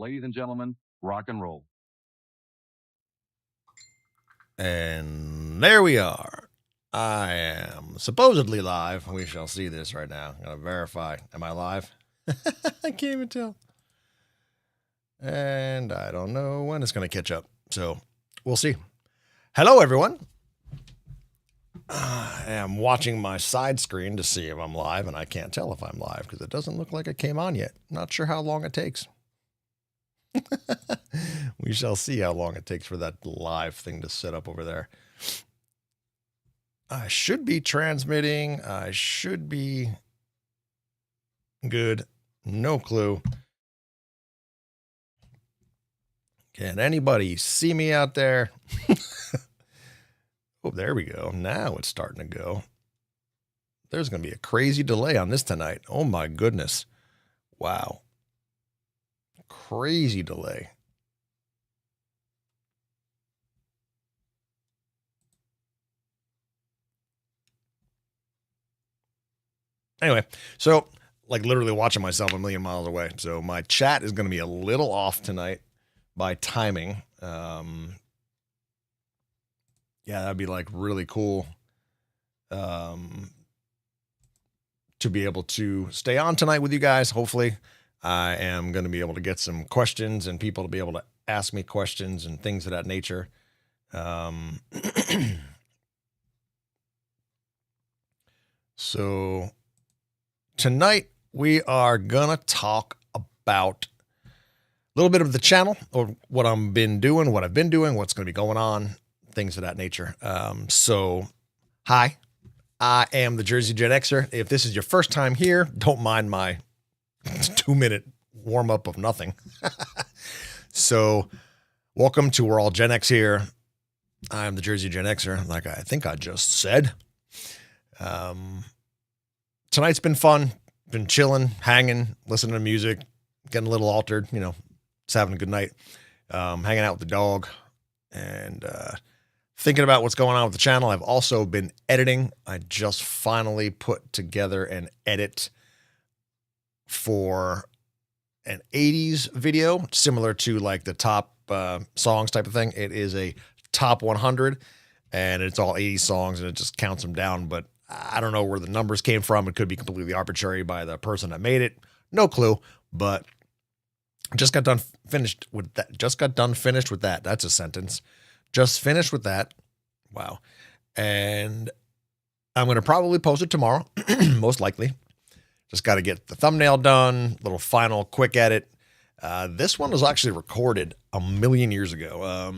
Ladies and gentlemen, rock and roll. And there we are. I am supposedly live. We shall see this right now. I'm going to verify. Am I live? I can't even tell. And I don't know when it's going to catch up. So we'll see. Hello, everyone. I am watching my side screen to see if I'm live, and I can't tell if I'm live because it doesn't look like it came on yet. Not sure how long it takes. We shall see how long it takes for that live thing to set up over there. I should be transmitting. I should be good. No clue. Can anybody see me out there? Oh, there we go. Now it's starting to go. There's going to be a crazy delay on this tonight. Oh my goodness. Wow. Crazy delay. Anyway, so like literally watching myself a million miles away. So my chat is going to be a little off tonight by timing. Yeah, that'd be like really cool to be able to stay on tonight with you guys. Hopefully, I am going to be able to get some questions and people to be able to ask me questions and things of that nature. So tonight we are going to talk about a little bit of the channel or what I've been doing, what's going to be going on, things of that nature. So hi, I am the Jersey Gen Xer. If this is your first time here, don't mind my 2-minute warm up of nothing. So welcome to We're All Gen X here. I'm the Jersey Gen Xer, like I think I just said. Tonight's been fun, been chilling, hanging, listening to music, getting a little altered, just having a good night, hanging out with the dog and, thinking about what's going on with the channel. I've also been editing. I just finally put together an edit for an 80s video, similar to like the top songs type of thing. It is a top 100 and it's all 80 songs and it just counts them down. But I don't know where the numbers came from. It could be completely arbitrary by the person that made it. No clue, but just got done finished with that. That's a sentence. Just finished with that. Wow. And I'm going to probably post it tomorrow, most likely. Just got to get the thumbnail done, little final quick edit. This one was actually recorded a million years ago.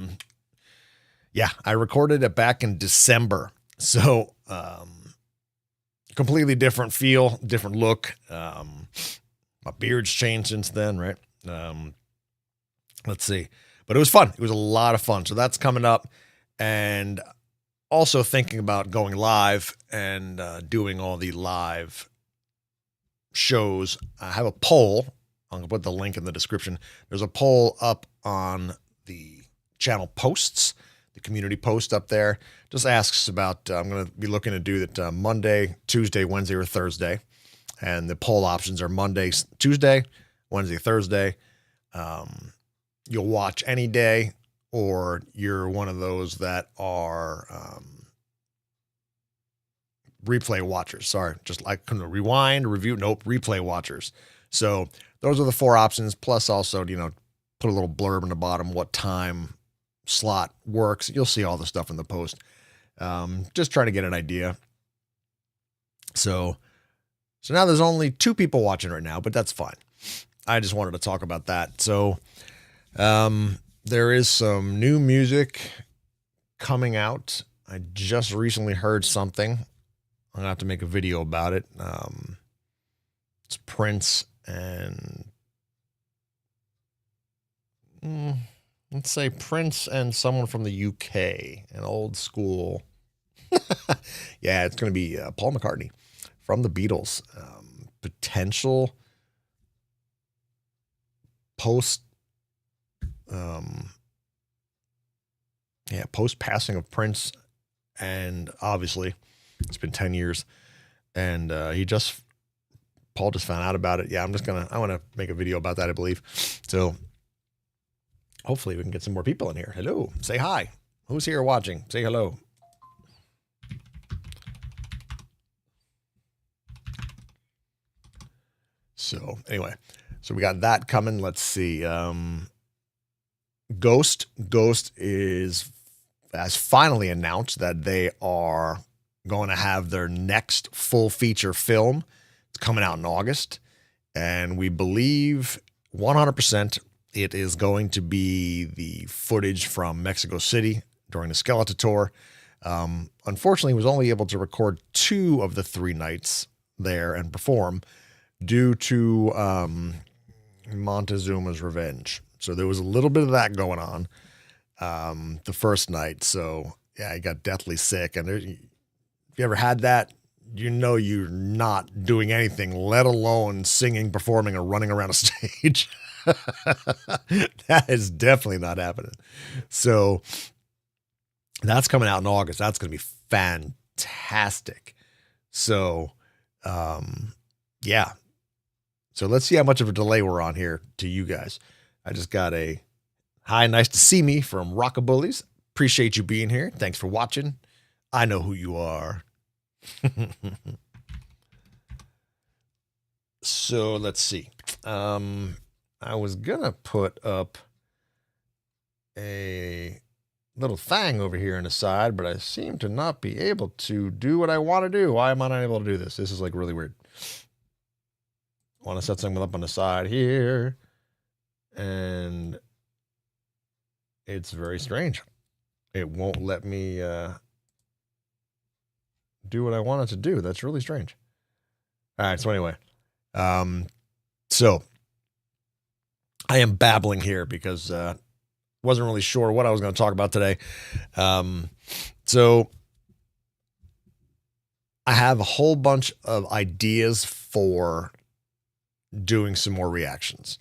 Yeah, I recorded it back in December. So completely different feel, different look. My beard's changed since then, right? Let's see. But it was fun. It was a lot of fun. So that's coming up. And also thinking about going live and doing all the live shows. I have a poll. I'm going to put the link in the description. There's a poll up on the channel posts, the community post up there. Just asks about, I'm going to be looking to do that Monday, Tuesday, Wednesday, or Thursday. And the poll options are Monday, Tuesday, Wednesday, Thursday. You'll watch any day, or you're one of those that are replay watchers. Sorry, just like rewind, review, nope, replay watchers. So those are the 4 options. Plus also, put a little blurb in the bottom, what time slot works. You'll see all the stuff in the post. Just trying to get an idea. So now there's only 2 people watching right now, but that's fine. I just wanted to talk about that. So there is some new music coming out. I just recently heard something. I'm going to have to make a video about it. It's Prince and let's say Prince and someone from the UK, an old school. Yeah, it's going to be Paul McCartney from the Beatles. Potential post passing of Prince, and obviously it's been 10 years, and Paul just found out about it. Yeah, I want to make a video about that, I believe. So Hopefully we can get some more people in here. Hello. Say hi. Who's here watching? Say hello. So anyway, so we got that coming. Let's see. Ghost has finally announced that they are going to have their next full feature film. It's coming out in August, and we believe 100% it is going to be the footage from Mexico City during the Skeletor tour. Unfortunately, he was only able to record 2 of the 3 nights there and perform due to Montezuma's revenge. So there was a little bit of that going on the first night. So yeah, he got deathly sick. And if you ever had that, you know you're not doing anything, let alone singing, performing, or running around a stage. That is definitely not happening. So that's coming out in August. That's going to be fantastic. So, yeah. So let's see how much of a delay we're on here to you guys. I just got a hi, nice to see me from Rockabullies. Appreciate you being here. Thanks for watching. I know who you are. So let's see. I was going to put up a little thing over here on the side, but I seem to not be able to do what I want to do. Why am I not able to do this? This is like really weird. I want to set something up on the side here, and it's very strange. It won't let me do what I want it to do. That's really strange. All right. So anyway, so I am babbling here because wasn't really sure what I was going to talk about today. So I have a whole bunch of ideas for doing some more reactions.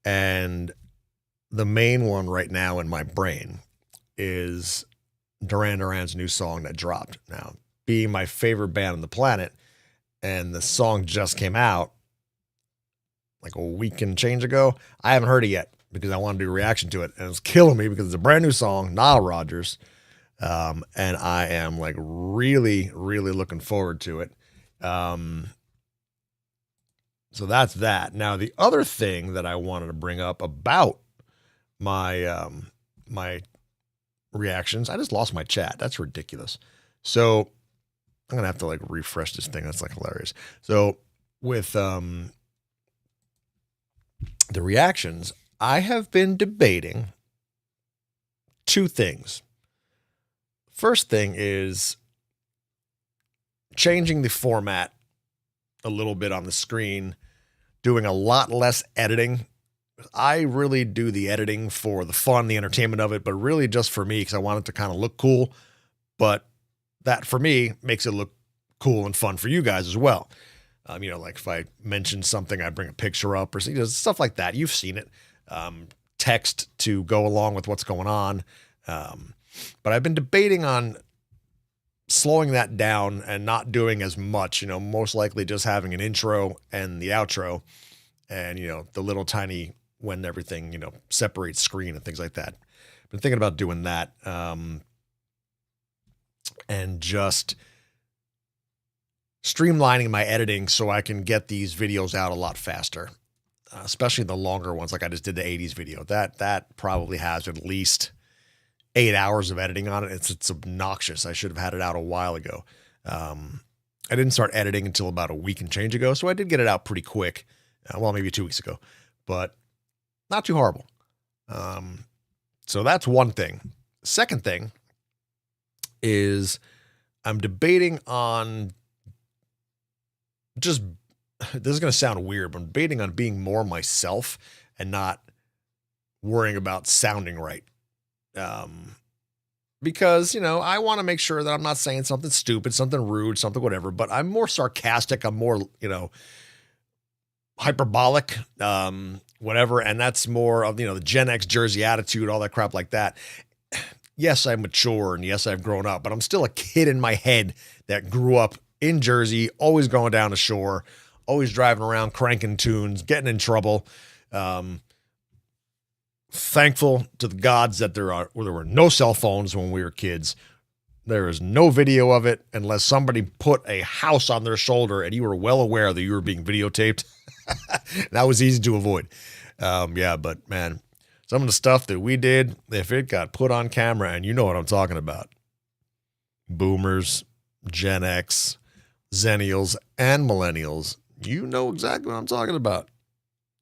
And the main one right now in my brain is Duran Duran's new song that dropped. Now, being my favorite band on the planet, and the song just came out like a week and change ago, I haven't heard it yet because I want to do a reaction to it. And it's killing me because it's a brand new song, Nile Rodgers. And I am like really, really looking forward to it. So that's that. Now, the other thing that I wanted to bring up about my my reactions, I just lost my chat. That's ridiculous. So I'm gonna have to like refresh this thing. That's like hilarious. So with the reactions, I have been debating 2 things. First thing is changing the format a little bit on the screen, doing a lot less editing. I really do the editing for the fun, the entertainment of it, but really just for me because I want it to kind of look cool. But that for me makes it look cool and fun for you guys as well. Like if I mention something, I bring a picture up or stuff like that. You've seen it. Text to go along with what's going on. But I've been debating on slowing that down and not doing as much, most likely just having an intro and the outro and, the little tiny when everything, separates screen and things like that. Been thinking about doing that. And just streamlining my editing so I can get these videos out a lot faster, especially the longer ones. Like I just did the 80s video that probably has at least 8 hours of editing on it. It's obnoxious. I should have had it out a while ago. I didn't start editing until about a week and change ago. So I did get it out pretty quick. Well, maybe 2 weeks ago, but not too horrible. So that's one thing. Second thing is I'm debating on this is going to sound weird, but I'm debating on being more myself and not worrying about sounding right. Because, I want to make sure that I'm not saying something stupid, something rude, something whatever, but I'm more sarcastic. I'm more, hyperbolic, whatever. And that's more of, the Gen X Jersey attitude, all that crap like that. Yes, I'm mature and yes, I've grown up, but I'm still a kid in my head that grew up in Jersey, always going down the shore, always driving around, cranking tunes, getting in trouble, thankful to the gods that there were no cell phones when we were kids. There is no video of it unless somebody put a house on their shoulder and you were well aware that you were being videotaped. That was easy to avoid. Yeah, but man, some of the stuff that we did, if it got put on camera, and you know what I'm talking about. Boomers, Gen X, Zennials, and Millennials, you know exactly what I'm talking about.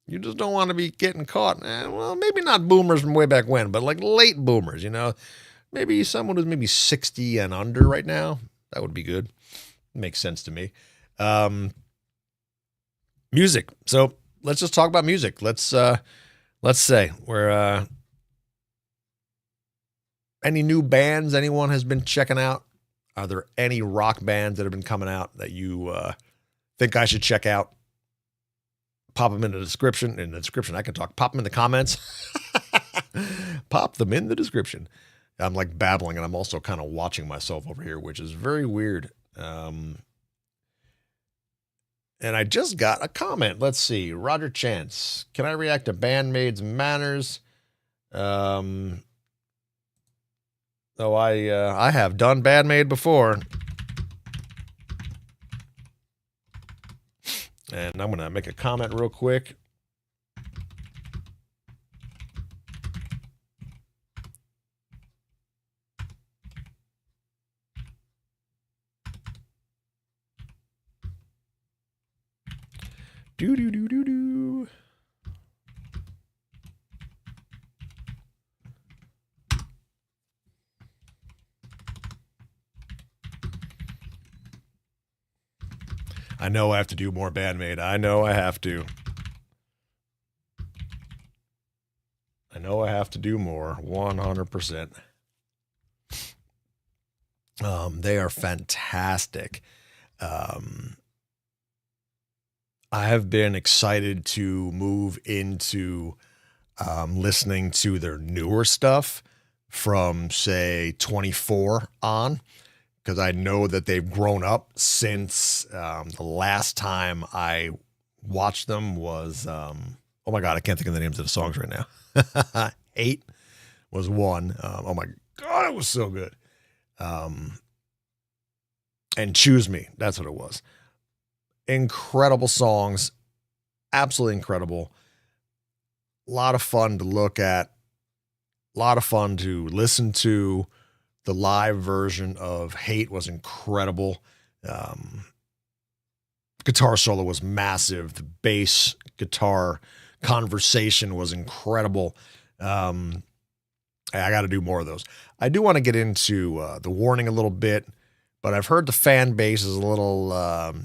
You just don't want to be getting caught. Well, maybe not boomers from way back when, but like late boomers, you know. Maybe someone who's maybe 60 and under right now. That would be good. Makes sense to me. Music. So let's just talk about music. Let's say we're any new bands anyone has been checking out. Are there any rock bands that have been coming out that you think I should check out? Pop them in the description. In the description, I can talk. Pop them in the comments. Pop them in the description. I'm like babbling, and I'm also kind of watching myself over here, which is very weird. And I just got a comment. Let's see. Roger Chance. Can I react to Bandmaid's Manners? Oh, I have done Bandmaid before. And I'm going to make a comment real quick. Do. I know I have to do more Bandmaid. I know I have to. I know I have to do more. 100%. They are fantastic. I have been excited to move into listening to their newer stuff from, say, 24 on, because I know that they've grown up since the last time I watched them was, oh my God, I can't think of the names of the songs right now. 8 was one. Oh my God, it was so good. And Choose Me, that's what it was. Incredible songs, absolutely incredible. A lot of fun to look at, a lot of fun to listen to. The live version of Hate was incredible. Guitar solo was massive. The bass guitar conversation was incredible. I got to do more of those. I do want to get into The Warning a little bit, but I've heard the fan base is a little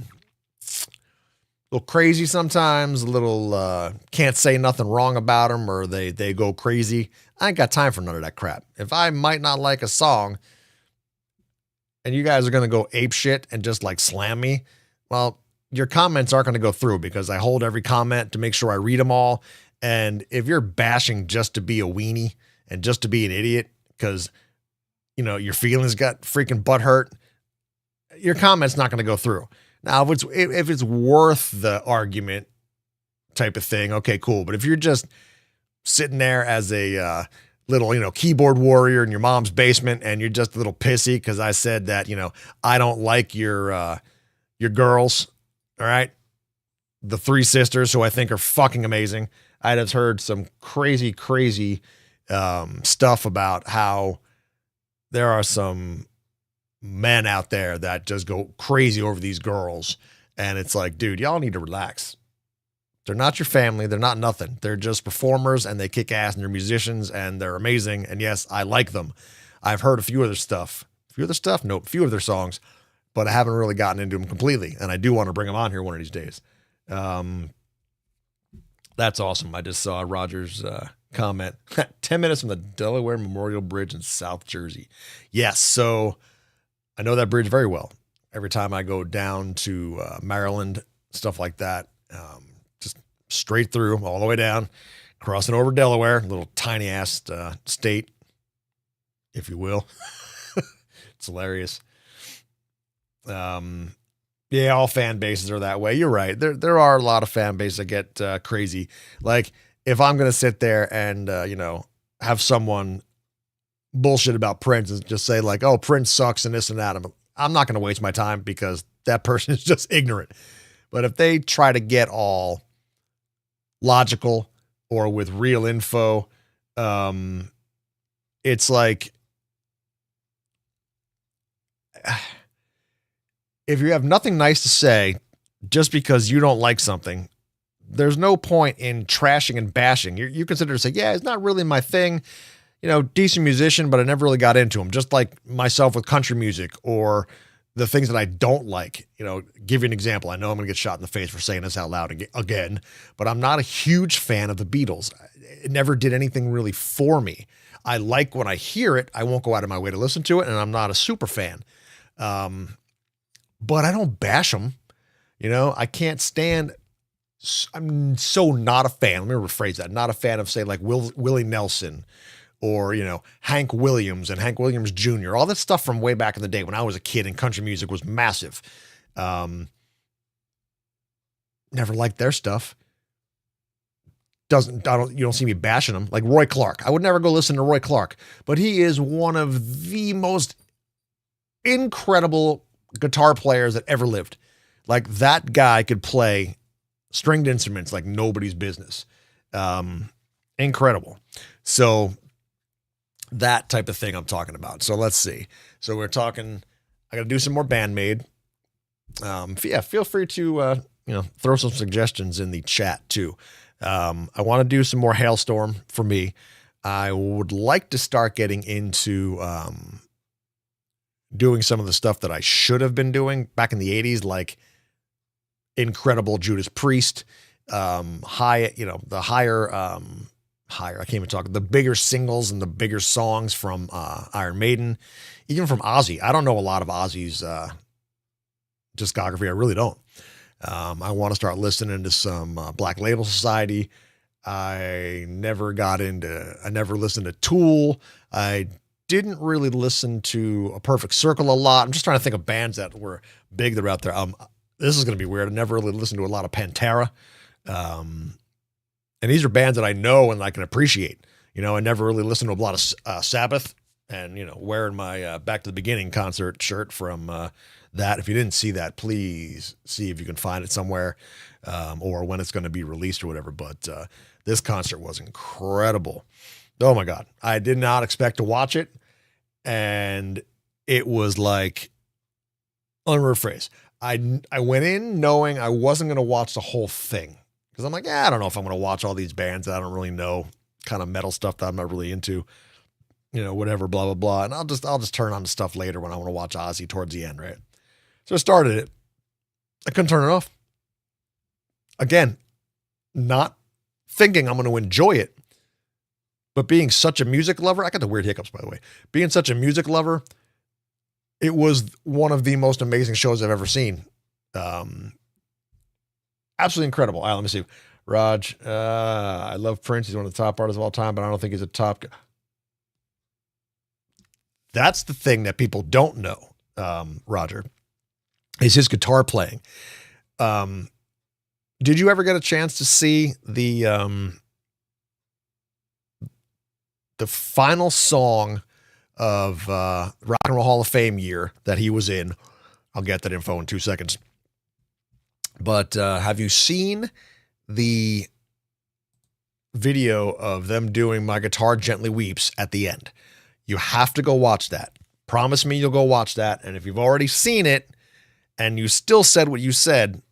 crazy sometimes, a little can't say nothing wrong about them, or they go crazy. I ain't got time for none of that crap. If I might not like a song and you guys are going to go ape shit and just like slam me, well, your comments aren't going to go through because I hold every comment to make sure I read them all. And if you're bashing just to be a weenie and just to be an idiot because, you know, your feelings got freaking butt hurt, your comment's not going to go through. Now, if it's worth the argument type of thing, okay, cool. But if you're just sitting there as a little, you know, keyboard warrior in your mom's basement and you're just a little pissy because I said that, you know, I don't like your girls, all right? The 3 sisters who I think are fucking amazing. I just heard some crazy stuff about how there are some men out there that just go crazy over these girls. And it's like, dude, y'all need to relax. They're not your family. They're not nothing. They're just performers and they kick ass and they're musicians and they're amazing. And yes, I like them. I've heard a few of their stuff. Nope, a few of their songs, but I haven't really gotten into them completely. And I do want to bring them on here one of these days. That's awesome. I just saw Roger's comment. 10 minutes from the Delaware Memorial Bridge in South Jersey. Yes, so I know that bridge very well. Every time I go down to Maryland, stuff like that, just straight through, all the way down, crossing over Delaware, a little tiny ass state, if you will. It's hilarious. Yeah, all fan bases are that way. You're right. There are a lot of fan bases that get crazy. Like if I'm going to sit there and, have someone bullshit about Prince and just say like, oh, Prince sucks and this and that, I'm not going to waste my time because that person is just ignorant. But if they try to get all logical or with real info, it's like, if you have nothing nice to say just because you don't like something, there's no point in trashing and bashing. You consider to say, yeah, it's not really my thing. Decent musician, but I never really got into him. Just like myself with country music or the things that I don't like. Give you an example. I know I'm going to get shot in the face for saying this out loud again, but I'm not a huge fan of the Beatles. It never did anything really for me. I like when I hear it. I won't go out of my way to listen to it, and I'm not a super fan. But I don't bash them. I can't stand. I'm so not a fan. Let me rephrase that. Not a fan of, say, like Willie Nelson or, Hank Williams and Hank Williams Jr., all that stuff from way back in the day when I was a kid and country music was massive. Never liked their stuff. You don't see me bashing them. Like Roy Clark. I would never go listen to Roy Clark, but he is one of the most incredible guitar players that ever lived. Like, that guy could play stringed instruments like nobody's business. Incredible. So that type of thing I'm talking about. So let's see. So we're talking, I got to do some more Bandmade. Feel free to, throw some suggestions in the chat too. I want to do some more Hailstorm for me. I would like to start getting into, doing some of the stuff that I should have been doing back in the 80s, like incredible Judas Priest, the bigger singles and the bigger songs from Iron Maiden, even from Ozzy. I don't know a lot of Ozzy's discography. I really don't. I want to start listening to some Black Label Society. I never listened to Tool. I didn't really listen to A Perfect Circle a lot. I'm just trying to think of bands that were big that are out there. This is going to be weird. I never really listened to a lot of Pantera. And these are bands that I know and I can appreciate. I never really listened to a lot of Sabbath, and, wearing my Back to the Beginning concert shirt from that. If you didn't see that, please see if you can find it somewhere, or when it's going to be released or whatever. But this concert was incredible. Oh my God. I did not expect to watch it. And it was like, let me rephrase. I went in knowing I wasn't going to watch the whole thing, because I'm like, I don't know if I'm going to watch all these bands that I don't really know, kind of metal stuff that I'm not really into, whatever, blah, blah, blah. And I'll just turn on the stuff later when I want to watch Ozzy towards the end. Right. So I started it. I couldn't turn it off. Again, not thinking I'm going to enjoy it, but being such a music lover, I got the weird hiccups, by the way. Being such a music lover, it was one of the most amazing shows I've ever seen. Absolutely incredible. All right, let me see. Raj, I love Prince. He's one of the top artists of all time, but I don't think he's a top. That's the thing that people don't know, Roger, is his guitar playing. Did you ever get a chance to see the final song of Rock and Roll Hall of Fame year that he was in? I'll get that info in 2 seconds. But have you seen the video of them doing My Guitar Gently Weeps at the end? You have to go watch that. Promise me you'll go watch that. And if you've already seen it and you still said what you said,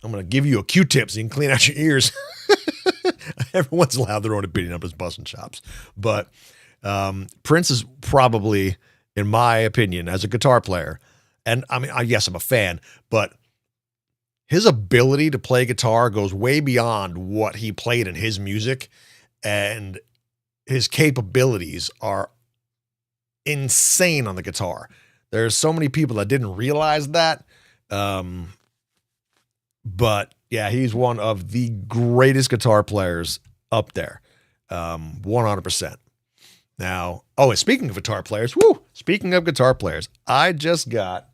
I'm going to give you a Q-tip so you can clean out your ears. Everyone's allowed their own opinion up his busting chops. But Prince is probably, in my opinion, as a guitar player, and I mean, yes, I'm a fan, but his ability to play guitar goes way beyond what he played in his music, and his capabilities are insane on the guitar. There's so many people that didn't realize that. But yeah, he's one of the greatest guitar players up there. 100%. Now, and speaking of guitar players, I just got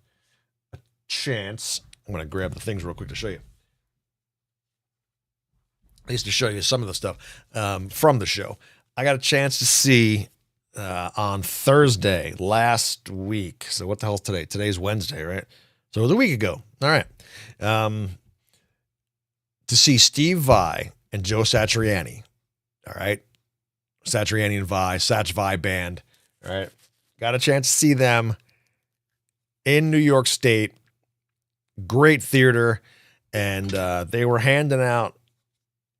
a chance. I'm going to grab the things real quick to show you. at least to show you some of the stuff from the show. I got a chance to see on Thursday last week. So what the hell's today? Today's Wednesday, right? So it was a week ago. All right. To see Steve Vai and Joe Satriani. All right. Satriani and Vai, Satch Vai band. All right. Got a chance to see them in New York State. Great theater. And they were handing out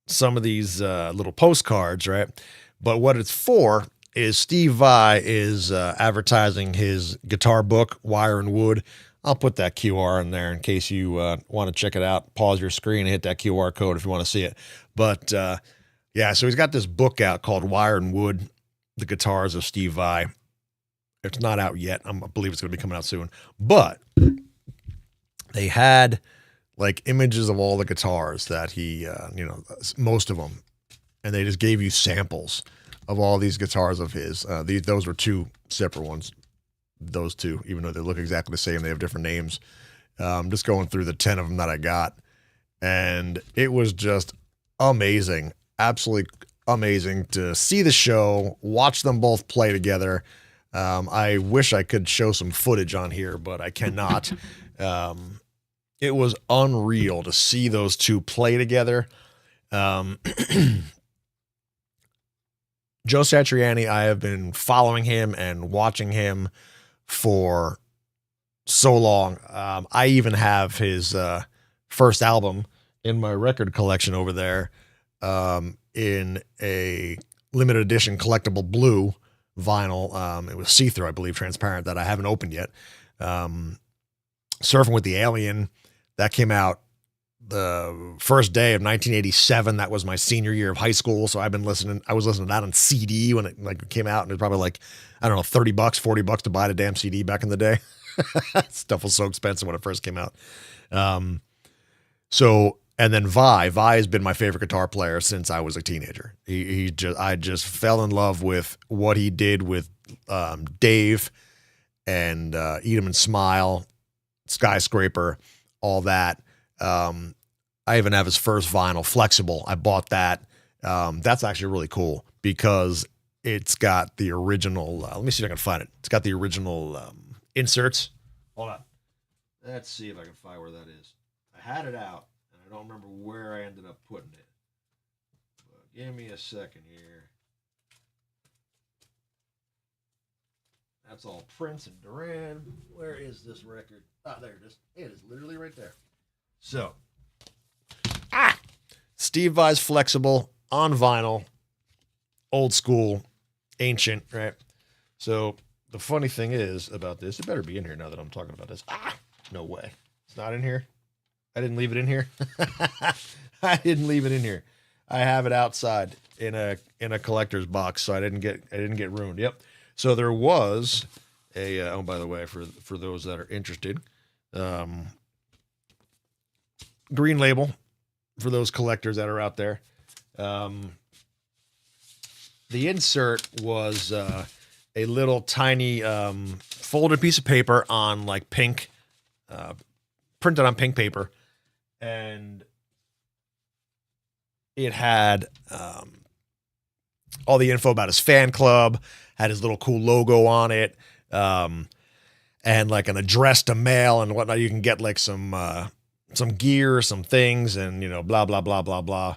some of these little postcards, right? But what it's for is Steve Vai is advertising his guitar book, Wire and Wood. I'll put that QR in there in case you want to check it out. Pause your screen and hit that QR code if you want to see it. But yeah, so he's got this book out called Wire and Wood, The Guitars of Steve Vai. It's not out yet. I believe it's going to be coming out soon. But they had like images of all the guitars that he, most of them. And they just gave you samples of all these guitars of his. Those were two separate ones. Those two, even though they look exactly the same, they have different names. Just going through the 10 of them that I got. And it was just amazing. Absolutely amazing to see the show, watch them both play together. I wish I could show some footage on here, but I cannot. It was unreal to see those two play together. Joe Satriani, I have been following him and watching him for so long. I even have his first album in my record collection over there in a limited edition collectible blue vinyl. It was see-through, I believe, transparent, that I haven't opened yet. Surfing with the Alien, that came out the first day of 1987. That was my senior year of high school. So I was listening to that on CD when it came out, and it was probably like, I don't know, $30, $40 to buy the damn CD back in the day. Stuff was so expensive when it first came out. And then Vai has been my favorite guitar player since I was a teenager. I just fell in love with what he did with Dave and Eat 'Em and Smile, Skyscraper, all that. I even have his first vinyl, Flexible. I bought that. That's actually really cool because it's got the original. Let me see if I can find it. It's got the original inserts. Hold on. Let's see if I can find where that is. I had it out, and I don't remember where I ended up putting it. But give me a second here. That's all Prince and Duran. Where is this record? Ah, there it is. It is literally right there. So, Steve Vai's Flexible on vinyl, old school, ancient, right? So the funny thing is about this, it better be in here now that I'm talking about this. No way. It's not in here. I didn't leave it in here. I didn't leave it in here. I have it outside in a collector's box, so I didn't get ruined. Yep. So there was a oh, by the way, for those that are interested, green label for those collectors that are out there. The insert was a little tiny folded piece of paper on like pink, printed on pink paper, and it had all the info about his fan club, had his little cool logo on it, and like an address to mail and whatnot. You can get like some gear, some things, and blah blah blah blah blah.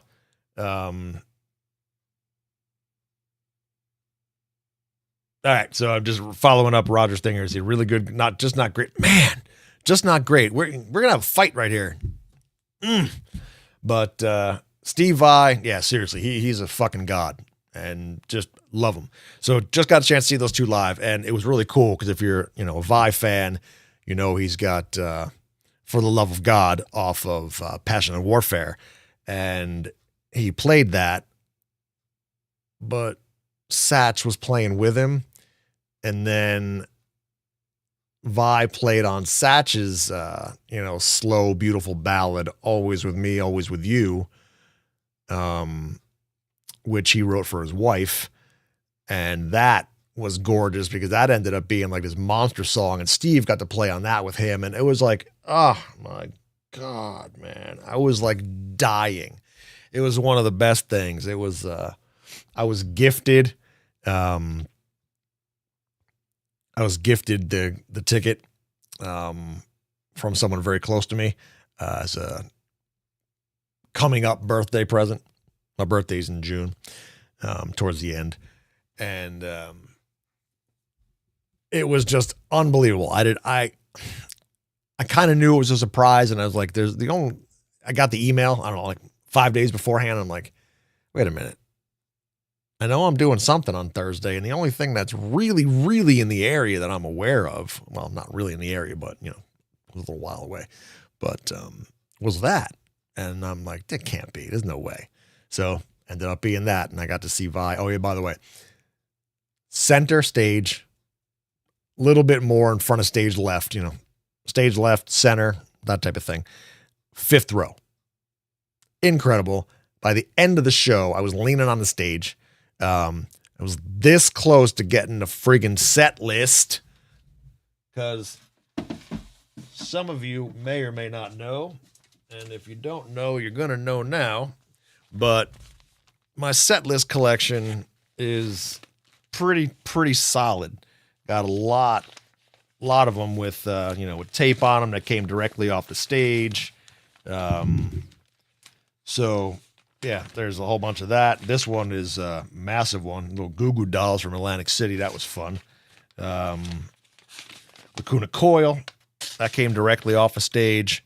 All right, so I'm just following up Roger Stinger. Is he really good? Not great, man. Just not great. We're gonna have a fight right here. But Steve Vai, yeah, seriously, he's a fucking god, and just love him. So just got a chance to see those two live, and it was really cool because if you're a Vai fan, he's got For the Love of God off of Passion and Warfare, and he played that, but Satch was playing with him, and then Vai played on Satch's slow, beautiful ballad, Always With Me, Always With You, which he wrote for his wife, and that was gorgeous because that ended up being like this monster song, and Steve got to play on that with him, and it was like, oh my God, man, I was like dying. It was one of the best things. It was, I was gifted, the ticket, from someone very close to me, as a coming up birthday present. My birthday's in June, towards the end. And, it was just unbelievable. I kind of knew it was a surprise, and I was like, I got the email, I don't know, like 5 days beforehand. I'm like, wait a minute. I know I'm doing something on Thursday, and the only thing that's really, really in the area that I'm aware of, well, not really in the area, but, you know, it was a little while away, but was that. And I'm like, that can't be. There's no way. So ended up being that, and I got to see Vi. Oh, yeah, by the way, center stage, little bit more in front of stage left, you know, stage left, center, that type of thing. 5th row. Incredible. By the end of the show, I was leaning on the stage. I was this close to getting the friggin' set list, because some of you may or may not know, and if you don't know, you're going to know now, but my set list collection is pretty solid. Got a lot of them with, with tape on them that came directly off the stage. So yeah, there's a whole bunch of that. This one is a massive one. Little Goo Goo Dolls from Atlantic City. That was fun. Lacuna Coil, that came directly off a stage.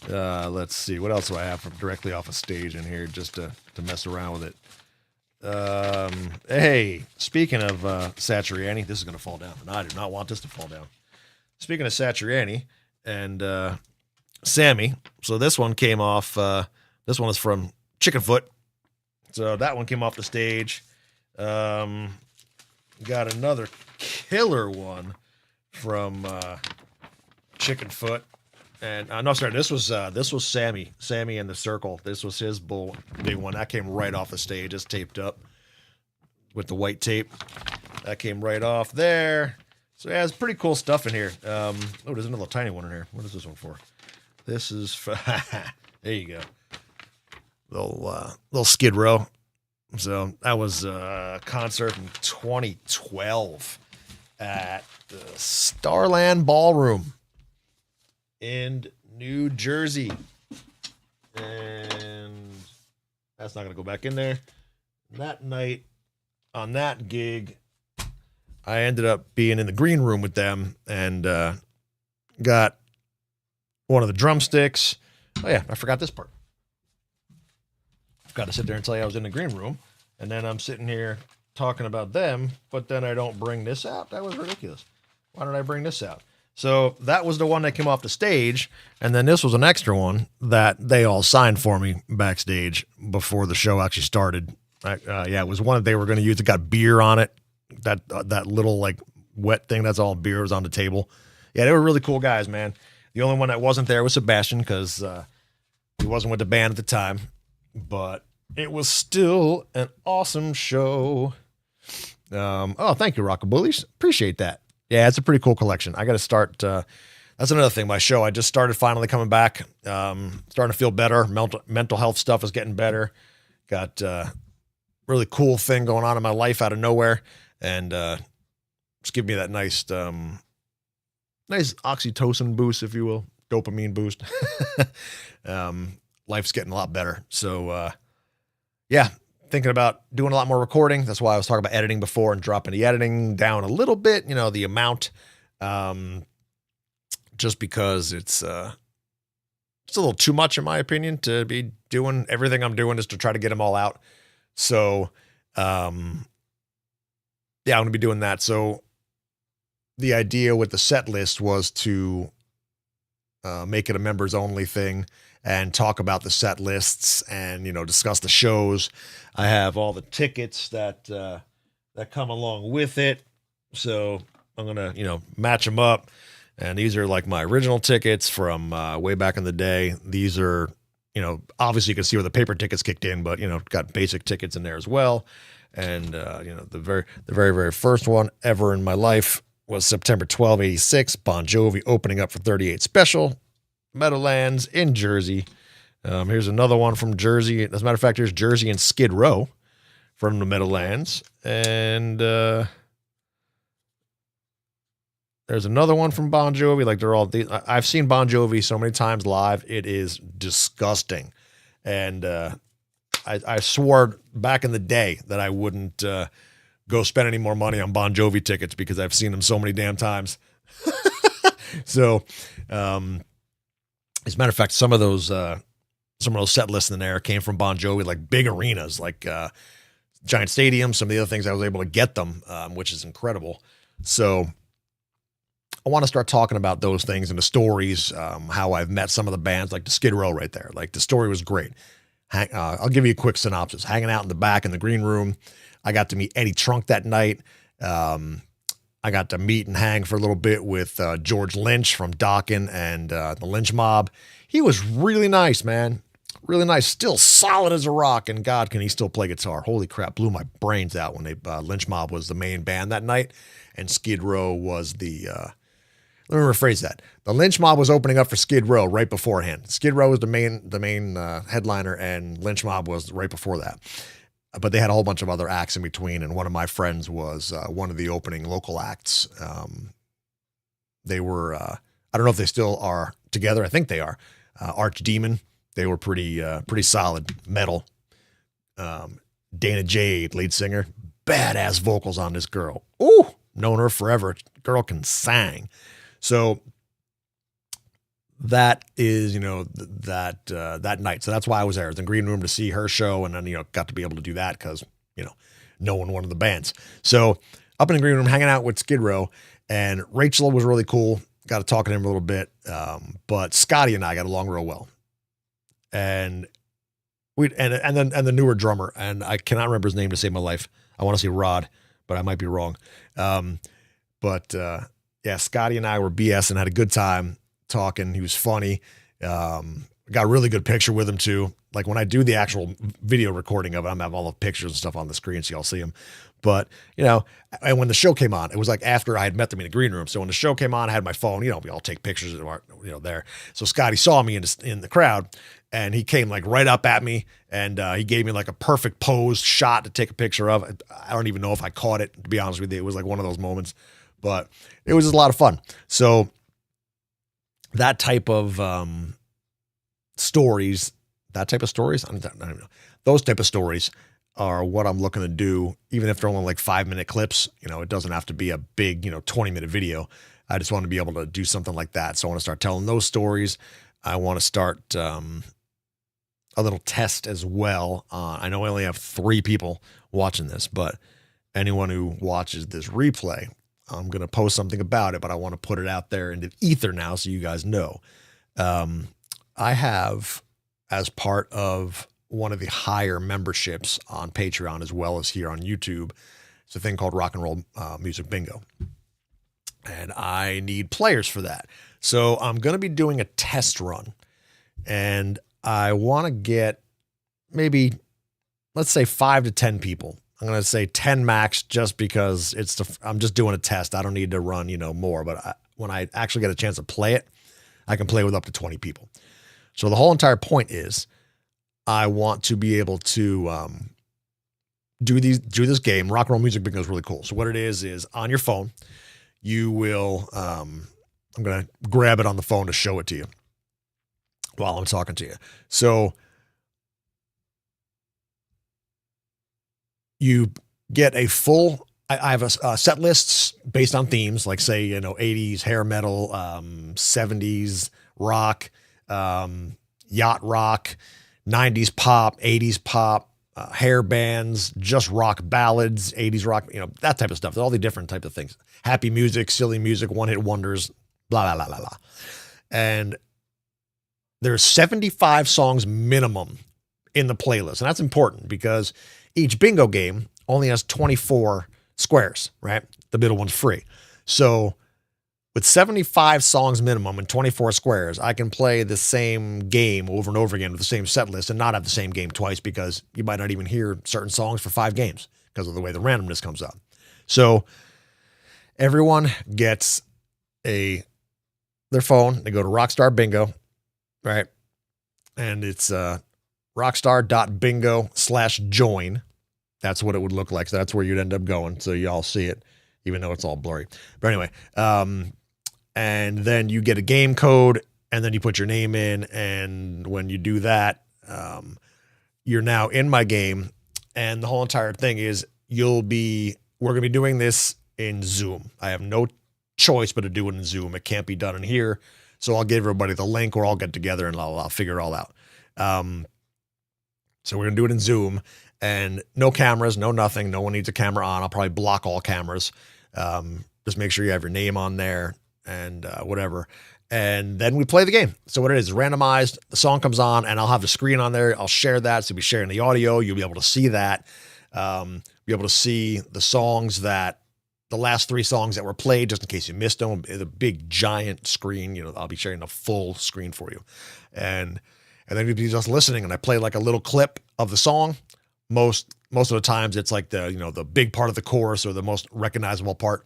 Let's see, what else do I have from directly off a stage in here just to mess around with it? Hey, speaking of Satriani, this is going to fall down, and I do not want this to fall down. Speaking of Satriani and Sammy, so this one came off, this one is from Chickenfoot. So that one came off the stage. Got another killer one from Chickenfoot. And no, sorry, this was Sammy and the Circle. This was his big one. That came right off the stage. It's taped up with the white tape. That came right off there. So yeah, it's pretty cool stuff in here. Oh, there's another tiny one in here. What is this one for? This is for there you go. Little Skid Row. So that was a concert in 2012 at the Starland Ballroom in New Jersey. And that's not going to go back in there. That night on that gig, I ended up being in the green room with them and got one of the drumsticks. Oh yeah, I forgot this part. Got to sit there and tell you I was in the green room, and then I'm sitting here talking about them, but then I don't bring this out. That was ridiculous. Why did I bring this out? So that was the one that came off the stage, and then this was an extra one that they all signed for me backstage before the show actually started. Yeah, it was one that they were going to use. It got beer on it. That little like wet thing. That's all beer was on the table. Yeah, they were really cool guys, man. The only one that wasn't there was Sebastian because he wasn't with the band at the time. But it was still an awesome show. Oh, thank you, Rockabullies. Appreciate that. Yeah, it's a pretty cool collection. I got to start. That's another thing. My show, I just started finally coming back. Starting to feel better. Mental health stuff is getting better. Got really cool thing going on in my life out of nowhere, and just give me that nice oxytocin boost, if you will, dopamine boost. Life's getting a lot better. So, yeah, thinking about doing a lot more recording. That's why I was talking about editing before and dropping the editing down a little bit, the amount, just because it's a little too much in my opinion to be doing everything I'm doing just to try to get them all out. So, yeah, I'm going to be doing that. So the idea with the set list was to make it a members only thing and talk about the set lists and, discuss the shows. I have all the tickets that come along with it. So I'm going to, match them up. And these are like my original tickets from way back in the day. These are, obviously you can see where the paper tickets kicked in, but, got basic tickets in there as well. And, the very, very first one ever in my life was September 12, 86, Bon Jovi opening up for 38 Special, Meadowlands in Jersey. Here's another one from Jersey. As a matter of fact, here's Jersey and Skid Row from the Meadowlands. And there's another one from Bon Jovi. Like I've seen Bon Jovi so many times live. It is disgusting. And I swore back in the day that I wouldn't go spend any more money on Bon Jovi tickets because I've seen them so many damn times. So, as a matter of fact, some of those set lists in there came from Bon Jovi, like big arenas, like Giant Stadium. Some of the other things I was able to get them, which is incredible. So I want to start talking about those things and the stories, how I've met some of the bands, like the Skid Row right there. Like the story was great. I'll give you a quick synopsis. Hanging out in the back in the green room, I got to meet Eddie Trunk that night. I got to meet and hang for a little bit with George Lynch from Dokken and the Lynch Mob. He was really nice, man. Really nice. Still solid as a rock. And God, can he still play guitar? Holy crap. Blew my brains out when Lynch Mob was the main band that night. And Skid Row was the... let me rephrase that. The Lynch Mob was opening up for Skid Row right beforehand. Skid Row was the main headliner, and Lynch Mob was right before that. But they had a whole bunch of other acts in between, and one of my friends was one of the opening local acts. They were, I don't know if they still are together. I think they are. Arch Demon. They were pretty solid metal. Dana Jade, lead singer, badass vocals on this girl. Ooh, known her forever. Girl can sing. So that is, that night. So that's why I was there. I was in the green room to see her show, and then, got to be able to do that because, knowing one of the bands. So up in the green room, hanging out with Skid Row, and Rachel was really cool. Got to talk to him a little bit. But Scotty and I got along real well. And then the newer drummer, and I cannot remember his name to save my life. I want to say Rod, but I might be wrong. Yeah, Scotty and I were BSing, had a good time talking. He was funny. Got a really good picture with him too. Like when I do the actual video recording of it, I'm having all the pictures and stuff on the screen so y'all see them. But, and when the show came on, it was like after I had met them in the green room. So when the show came on, I had my phone, we all take pictures of our, there. So Scotty saw me in the crowd, and he came like right up at me, and he gave me like a perfect posed shot to take a picture of. I don't even know if I caught it, to be honest with you. It was like one of those moments, but it was just a lot of fun. So that type of stories, I don't even know. Those type of stories are what I'm looking to do, even if they're only like 5-minute clips. It doesn't have to be a big, 20-minute video. I just want to be able to do something like that. So I want to start telling those stories. I want to start a little test as well. I know I only have 3 people watching this, but anyone who watches this replay, I'm going to post something about it, but I want to put it out there in the ether now so you guys know. I have, as part of one of the higher memberships on Patreon as well as here on YouTube, it's a thing called Rock and Roll Music Bingo. And I need players for that. So I'm going to be doing a test run, and I want to get maybe, let's say 5 to 10 people. I'm going to say 10 max just because I'm just doing a test. I don't need to run, more, but when I actually get a chance to play it, I can play with up to 20 people. So the whole entire point is I want to be able to do this game. Rock and Roll Music Bingo is really cool. So what it is on your phone, you will, I'm going to grab it on the phone to show it to you while I'm talking to you. So you get a full, I have a set lists based on themes, like say, 80s hair metal, 70s rock, yacht rock, 90s pop, 80s pop, hair bands, just rock ballads, 80s rock, that type of stuff. All the different types of things. Happy music, silly music, one-hit wonders, blah, blah, blah, blah, blah. And there's 75 songs minimum in the playlist. And that's important because each bingo game only has 24 squares, right? The middle one's free. So with 75 songs minimum and 24 squares, I can play the same game over and over again with the same set list and not have the same game twice because you might not even hear certain songs for 5 games because of the way the randomness comes up. So everyone gets their phone. They go to Rockstar Bingo, right? and it's rockstar.bingo/join. That's what it would look like. So that's where you'd end up going. So y'all see it, even though it's all blurry. But anyway, and then you get a game code, and then you put your name in. And when you do that, you're now in my game. And the whole entire thing is we're going to be doing this in Zoom. I have no choice but to do it in Zoom. It can't be done in here. So I'll give everybody the link, or I'll get together and I'll figure it all out. So we're going to do it in Zoom, and no cameras, no nothing. No one needs a camera on. I'll probably block all cameras. Just make sure you have your name on there and whatever. And then we play the game. So what it is randomized. The song comes on, and I'll have the screen on there. I'll share that. So we'll be sharing the audio. You'll be able to see that. Be able to see the songs the last 3 songs that were played, just in case you missed them. The big giant screen, I'll be sharing the full screen for you. And then you'd be just listening, and I play like a little clip of the song. Most of the times it's like the big part of the chorus or the most recognizable part.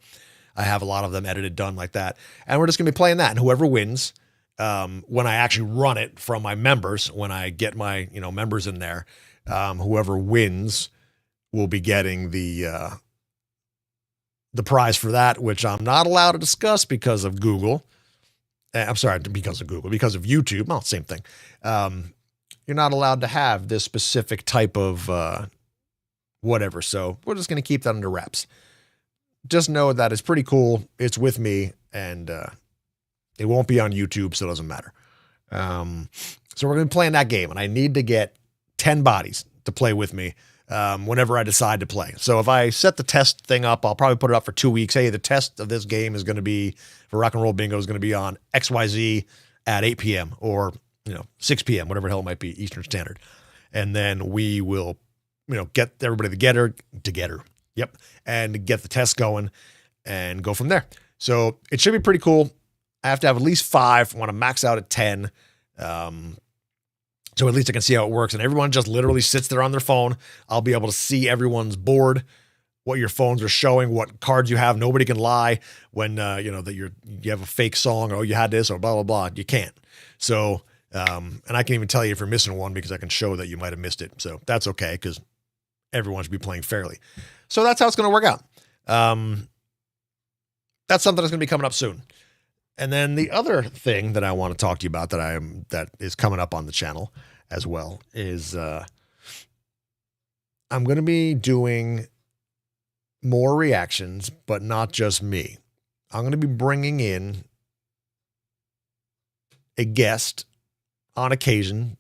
I have a lot of them edited, done like that. And we're just going to be playing that. And whoever wins, when I actually run it from my members, when I get my, members in there, whoever wins will be getting the prize for that, which I'm not allowed to discuss because of Google. I'm sorry, because of Google, because of YouTube. Well, same thing. You're not allowed to have this specific type of whatever. So we're just going to keep that under wraps. Just know that it's pretty cool. It's with me, and it won't be on YouTube, so it doesn't matter. So we're going to be playing that game, and I need to get 10 bodies to play with me whenever I decide to play. So if I set the test thing up, I'll probably put it up for 2 weeks. Hey, the test of this game is going to be for Rock and Roll Bingo is going to be on XYZ at 8 p.m. or 6 p.m., whatever the hell it might be, Eastern Standard. And then we will, get everybody together. Yep. And get the test going and go from there. So it should be pretty cool. I have to have at least 5. I want to max out at 10. So at least I can see how it works. And everyone just literally sits there on their phone. I'll be able to see everyone's board, what your phones are showing, what cards you have. Nobody can lie when, that you have a fake song, or you had this, or blah, blah, blah. You can't. So, and I can even tell you if you're missing one, because I can show that you might've missed it. So that's okay, because everyone should be playing fairly. So that's how it's going to work out. That's something that's going to be coming up soon. And then the other thing that I want to talk to you about that is coming up on the channel as well is I'm going to be doing more reactions, but not just me. I'm going to be bringing in a guest on occasion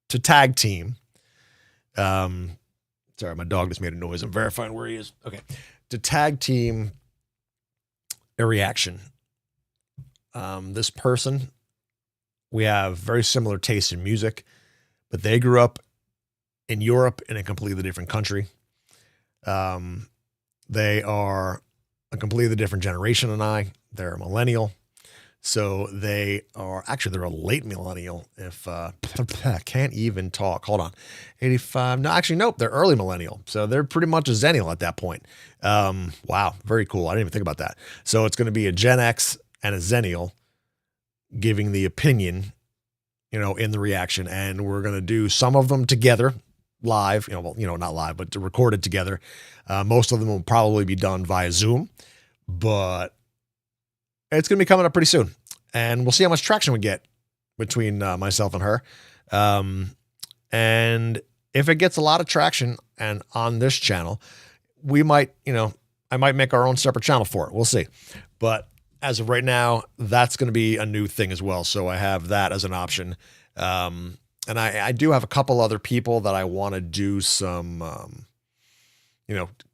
to tag team. Sorry, my dog just made a noise. I'm verifying where he is. Okay. To tag team a reaction. This person, we have very similar tastes in music, but they grew up in Europe in a completely different country. They are a completely different generation than I. They're a millennial. So they're a late millennial. If I can't even talk, hold on, 85. No, actually, nope. They're early millennial. So they're pretty much a Zennial at that point. Wow. Very cool. I didn't even think about that. So it's going to be a Gen X and a Zennial giving the opinion, in the reaction. And we're going to do some of them together live, not live, but recorded together. Most of them will probably be done via Zoom, but it's going to be coming up pretty soon, and we'll see how much traction we get between myself and her. And if it gets a lot of traction and on this channel, we might, I might make our own separate channel for it. We'll see. But as of right now, that's going to be a new thing as well. So I have that as an option. And I do have a couple other people that I want to do some,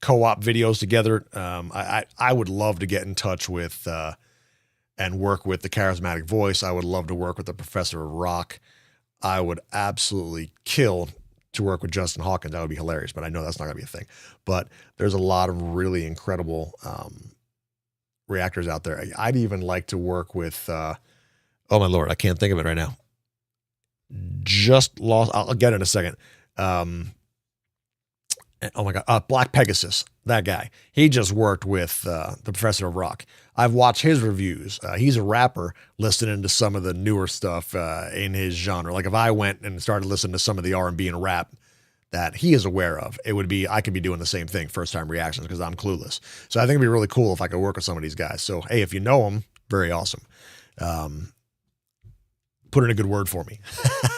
co-op videos together. I would love to get in touch with, and work with the Charismatic Voice. I would love to work with the Professor of Rock. I would absolutely kill to work with Justin Hawkins. That would be hilarious, but I know that's not going to be a thing. But there's a lot of really incredible reactors out there. I'd even like to work with, oh my Lord, I can't think of it right now. Just lost, I'll get it in a second. Oh my God, Black Pegasus, that guy. He just worked with the Professor of Rock. I've watched his reviews. He's a rapper listening to some of the newer stuff in his genre. Like if I went and started listening to some of the R&B and rap that he is aware of, it would be, I could be doing the same thing, first time reactions, because I'm clueless. So I think it'd be really cool if I could work with some of these guys. So, hey, if you know them, very awesome. Put in a good word for me.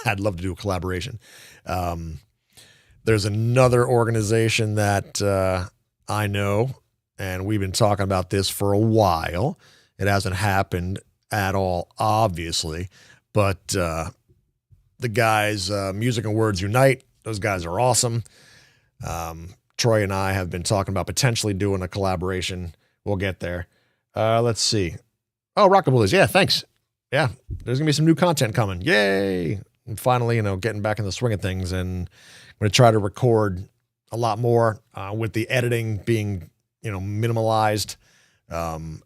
I'd love to do a collaboration. There's another organization that I know, and we've been talking about this for a while. It hasn't happened at all, obviously, but the guys, Music and Words Unite, those guys are awesome. Troy and I have been talking about potentially doing a collaboration. We'll get there. Let's see. Oh, Rockaboulies. Yeah, thanks. Yeah, there's going to be some new content coming. Yay. And finally, getting back in the swing of things, and I'm going to try to record a lot more with the editing being, minimalized. I'm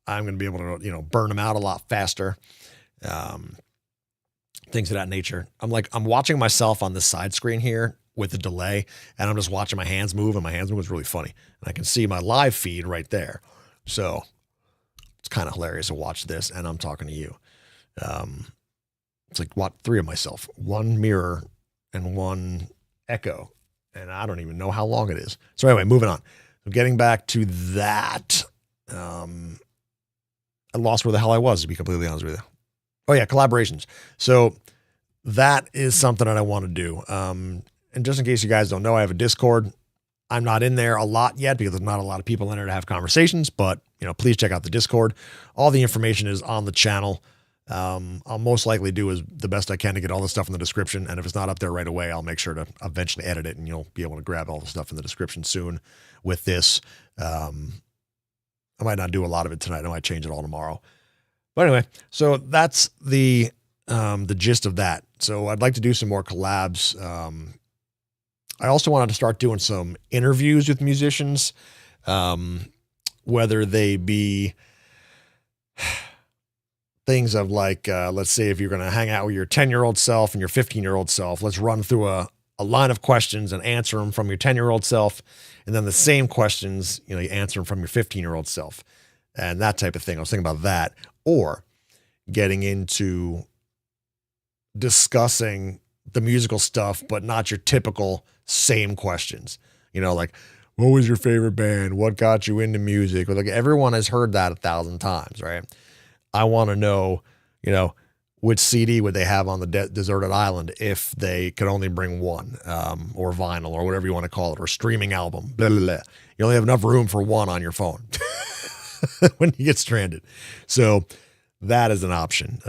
going to be able to, burn them out a lot faster. Things of that nature. I'm watching myself on the side screen here with the delay, and I'm just watching my hands move, and my hands move is really funny. And I can see my live feed right there. So it's kind of hilarious to watch this, and I'm talking to you. It's like, three of myself, one mirror and one echo, and I don't even know how long it is. So anyway, moving on. So getting back to that, I lost where the hell I was, to be completely honest with you. Oh yeah, collaborations. So that is something that I want to do. And just in case you guys don't know, I have a Discord. I'm not in there a lot yet because there's not a lot of people in there to have conversations, but please check out the Discord. All the information is on the channel. I'll most likely do is the best I can to get all the stuff in the description. And if it's not up there right away, I'll make sure to eventually edit it, and you'll be able to grab all the stuff in the description soon with this. I might not do a lot of it tonight. I might change it all tomorrow. But anyway, so that's the gist of that. So I'd like to do some more collabs. I also wanted to start doing some interviews with musicians, whether they be things of like, let's say if you're going to hang out with your 10-year-old self and your 15-year-old self, let's run through a line of questions and answer them from your 10-year-old self. And then the same questions, you answer them from your 15-year-old self and that type of thing. I was thinking about that, or getting into discussing the musical stuff, but not your typical same questions, like, what was your favorite band? What got you into music? Or like, everyone has heard that 1,000 times, right? I want to know, which CD would they have on the deserted island if they could only bring one, or vinyl, or whatever you want to call it, or streaming album, blah, blah, blah. You only have enough room for one on your phone when you get stranded. So that is an option.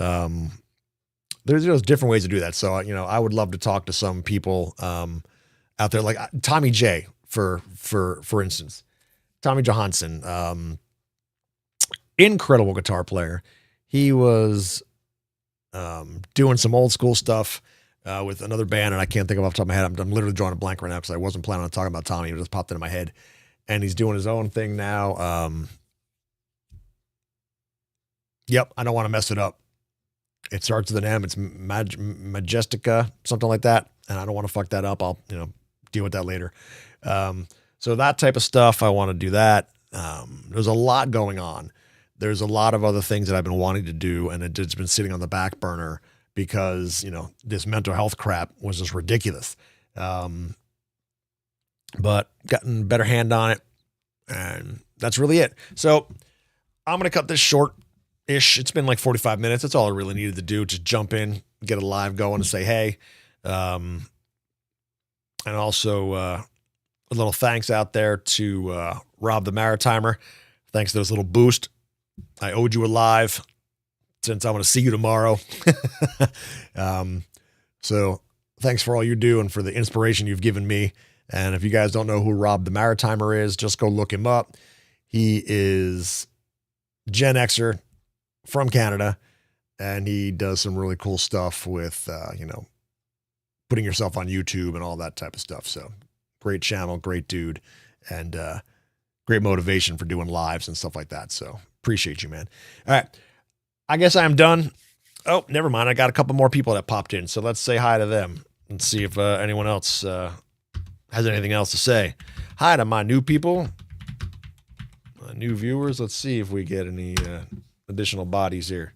There's different ways to do that. So, I would love to talk to some people out there, like Tommy J, for instance. Tommy Johansson, incredible guitar player. He was doing some old school stuff with another band, and I can't think of off the top of my head. I'm literally drawing a blank right now because I wasn't planning on talking about Tommy. It just popped into my head. And he's doing his own thing now. Yep, I don't want to mess it up. It starts with an M. It's Majestica, something like that. And I don't want to fuck that up. I'll, deal with that later. So that type of stuff, I want to do that. There's a lot going on. There's a lot of other things that I've been wanting to do, and it's been sitting on the back burner because, this mental health crap was just ridiculous. But gotten a better hand on it, and that's really it. So I'm going to cut this short-ish. It's been like 45 minutes. That's all I really needed to do. Just jump in, get a live going, and say, hey. And also a little thanks out there to Rob the Maritimer. Thanks to this little boost. I owed you a live since I'm going to see you tomorrow. So thanks for all you do and for the inspiration you've given me. And if you guys don't know who Rob the Maritimer is, just go look him up. He is Gen Xer from Canada, and he does some really cool stuff with, putting yourself on YouTube and all that type of stuff. So great channel, great dude, and great motivation for doing lives and stuff like that. So appreciate you, man. All right. I guess I'm done. Oh, never mind. I got a couple more people that popped in. So let's say hi to them and see if anyone else has anything else to say. Hi to my new people. New viewers. Let's see if we get any additional bodies here.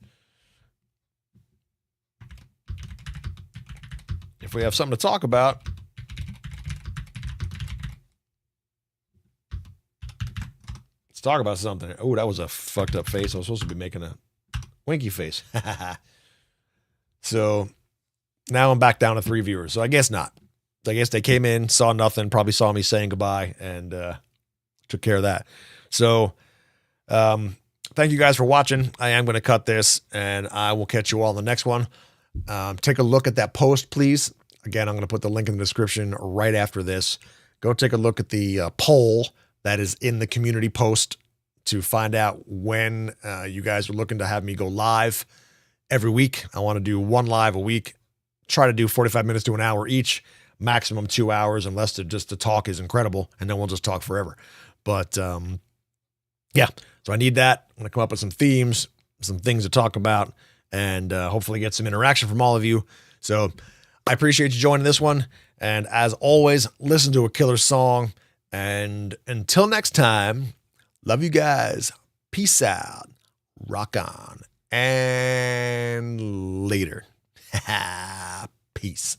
If we have something to talk about. Let's talk about something. Oh, that was a fucked up face. I was supposed to be making a winky face. So now I'm back down to 3 viewers. So I guess not. I guess they came in, saw nothing, probably saw me saying goodbye, and took care of that. So thank you guys for watching. I am going to cut this, and I will catch you all in the next one. Take a look at that post, please. Again, I'm going to put the link in the description right after this. Go take a look at the poll that is in the community post to find out when you guys are looking to have me go live every week. I want to do 1 live a week. Try to do 45 minutes to an hour each, maximum 2 hours, unless the talk is incredible, and then we'll just talk forever. But yeah, so I need that. I'm going to come up with some themes, some things to talk about, and hopefully get some interaction from all of you. So I appreciate you joining this one. And as always, listen to a killer song. And until next time, love you guys. Peace out. Rock on. And later. Peace.